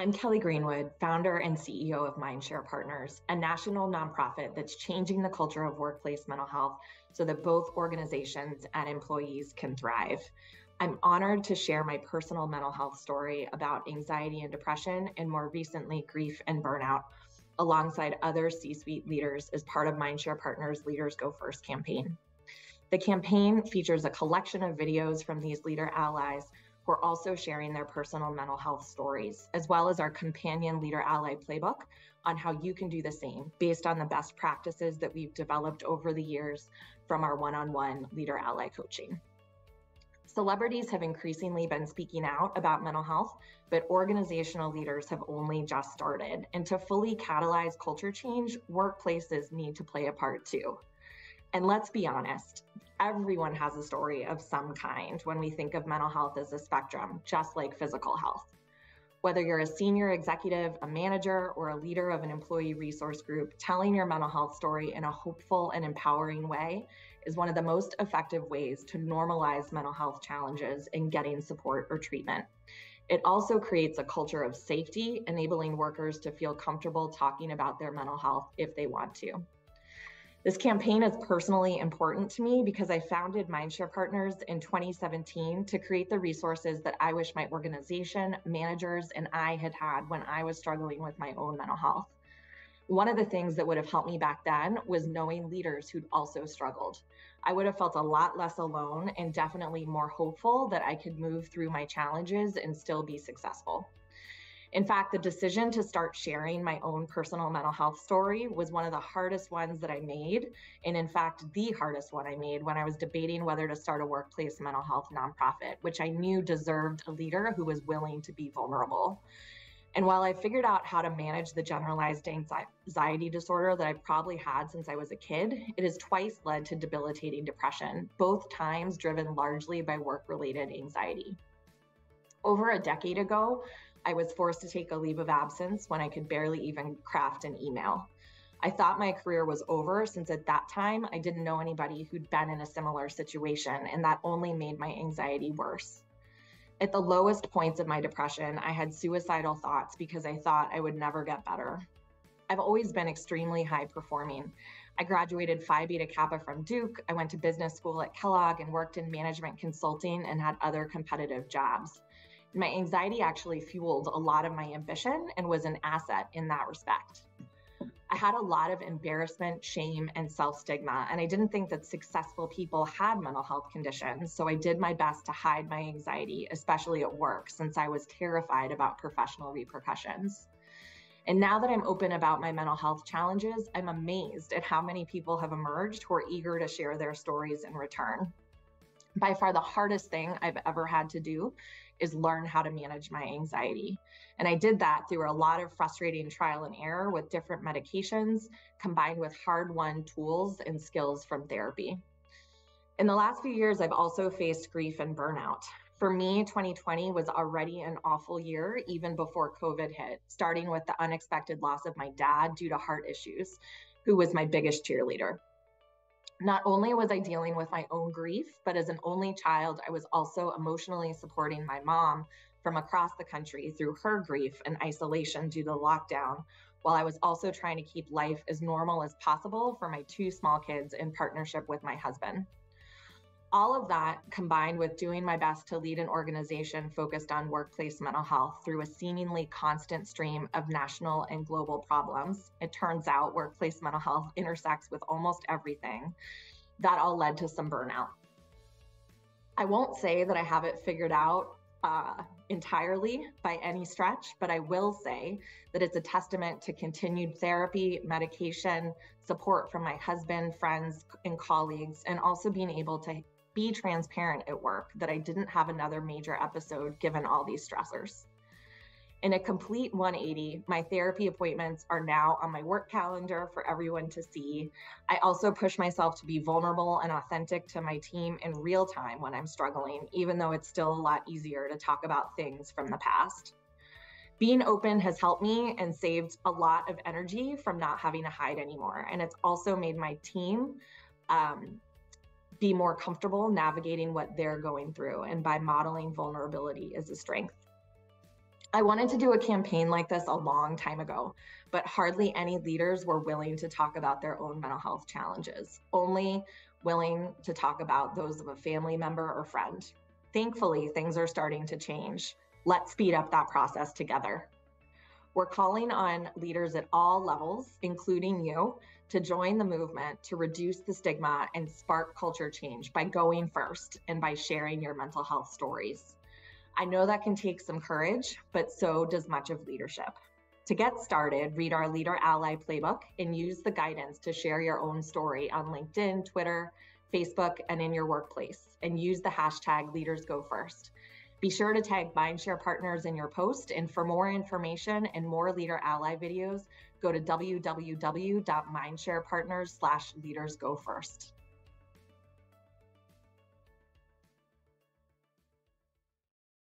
I'm Kelly Greenwood, founder and CEO of Mindshare Partners, a national nonprofit that's changing the culture of workplace mental health so that both organizations and employees can thrive. I'm honored to share my personal mental health story about anxiety and depression, and more recently, grief and burnout, alongside other C-suite leaders as part of Mindshare Partners' Leaders Go First campaign. The campaign features a collection of videos from these leader allies who are also sharing their personal mental health stories, as well as our companion Leader Ally playbook on how you can do the same based on the best practices that we've developed over the years from our one-on-one Leader Ally coaching. Celebrities have increasingly been speaking out about mental health, but organizational leaders have only just started. And to fully catalyze culture change, workplaces need to play a part too. And let's be honest, everyone has a story of some kind when we think of mental health as a spectrum, just like physical health. Whether you're a senior executive, a manager, or a leader of an employee resource group, telling your mental health story in a hopeful and empowering way is one of the most effective ways to normalize mental health challenges in getting support or treatment. It also creates a culture of safety, enabling workers to feel comfortable talking about their mental health if they want to. This campaign is personally important to me because I founded Mindshare Partners in 2017 to create the resources that I wish my organization, managers, and I had had when I was struggling with my own mental health. One of the things that would have helped me back then was knowing leaders who'd also struggled. I would have felt a lot less alone and definitely more hopeful that I could move through my challenges and still be successful. In fact, the decision to start sharing my own personal mental health story was one of the hardest ones that I made. And in fact, the hardest one I made when I was debating whether to start a workplace mental health nonprofit, which I knew deserved a leader who was willing to be vulnerable. And while I figured out how to manage the generalized anxiety disorder that I've probably had since I was a kid, it has twice led to debilitating depression, both times driven largely by work-related anxiety. Over a decade ago, I was forced to take a leave of absence when I could barely even craft an email. I thought my career was over since at that time I didn't know anybody who'd been in a similar situation, and that only made my anxiety worse. At the lowest points of my depression, I had suicidal thoughts because I thought I would never get better. I've always been extremely high performing. I graduated Phi Beta Kappa from Duke. I went to business school at Kellogg and worked in management consulting and had other competitive jobs. My anxiety actually fueled a lot of my ambition and was an asset in that respect. I had a lot of embarrassment, shame, and self-stigma, and I didn't think that successful people had mental health conditions, so I did my best to hide my anxiety, especially at work, since I was terrified about professional repercussions. And now that I'm open about my mental health challenges, I'm amazed at how many people have emerged who are eager to share their stories in return. By far the hardest thing I've ever had to do is learn how to manage my anxiety. And I did that through a lot of frustrating trial and error with different medications, combined with hard-won tools and skills from therapy. In the last few years, I've also faced grief and burnout. For me, 2020 was already an awful year, even before COVID hit, starting with the unexpected loss of my dad due to heart issues, who was my biggest cheerleader. Not only was I dealing with my own grief, but as an only child, I was also emotionally supporting my mom from across the country through her grief and isolation due to lockdown, while I was also trying to keep life as normal as possible for my two small kids in partnership with my husband. All of that combined with doing my best to lead an organization focused on workplace mental health through a seemingly constant stream of national and global problems. It turns out workplace mental health intersects with almost everything. That all led to some burnout. I won't say that I have it figured out entirely by any stretch, but I will say that it's a testament to continued therapy, medication, support from my husband, friends, and colleagues, and also being able to be transparent at work that I didn't have another major episode given all these stressors. In a complete 180, my therapy appointments are now on my work calendar for everyone to see. I also push myself to be vulnerable and authentic to my team in real time when I'm struggling, even though it's still a lot easier to talk about things from the past. Being open has helped me and saved a lot of energy from not having to hide anymore. And it's also made my team be more comfortable navigating what they're going through, and by modeling vulnerability as a strength. I wanted to do a campaign like this a long time ago, but hardly any leaders were willing to talk about their own mental health challenges, only willing to talk about those of a family member or friend. Thankfully, things are starting to change. Let's speed up that process together. We're calling on leaders at all levels, including you, to join the movement to reduce the stigma and spark culture change by going first and by sharing your mental health stories. I know that can take some courage, but so does much of leadership. To get started, read our Leader Ally playbook and use the guidance to share your own story on LinkedIn, Twitter, Facebook, and in your workplace, and use the hashtag LeadersGoFirst. Be sure to tag Mindshare Partners in your post, and for more information and more Leader Ally videos, go to www.mindsharepartners/leadersgofirst.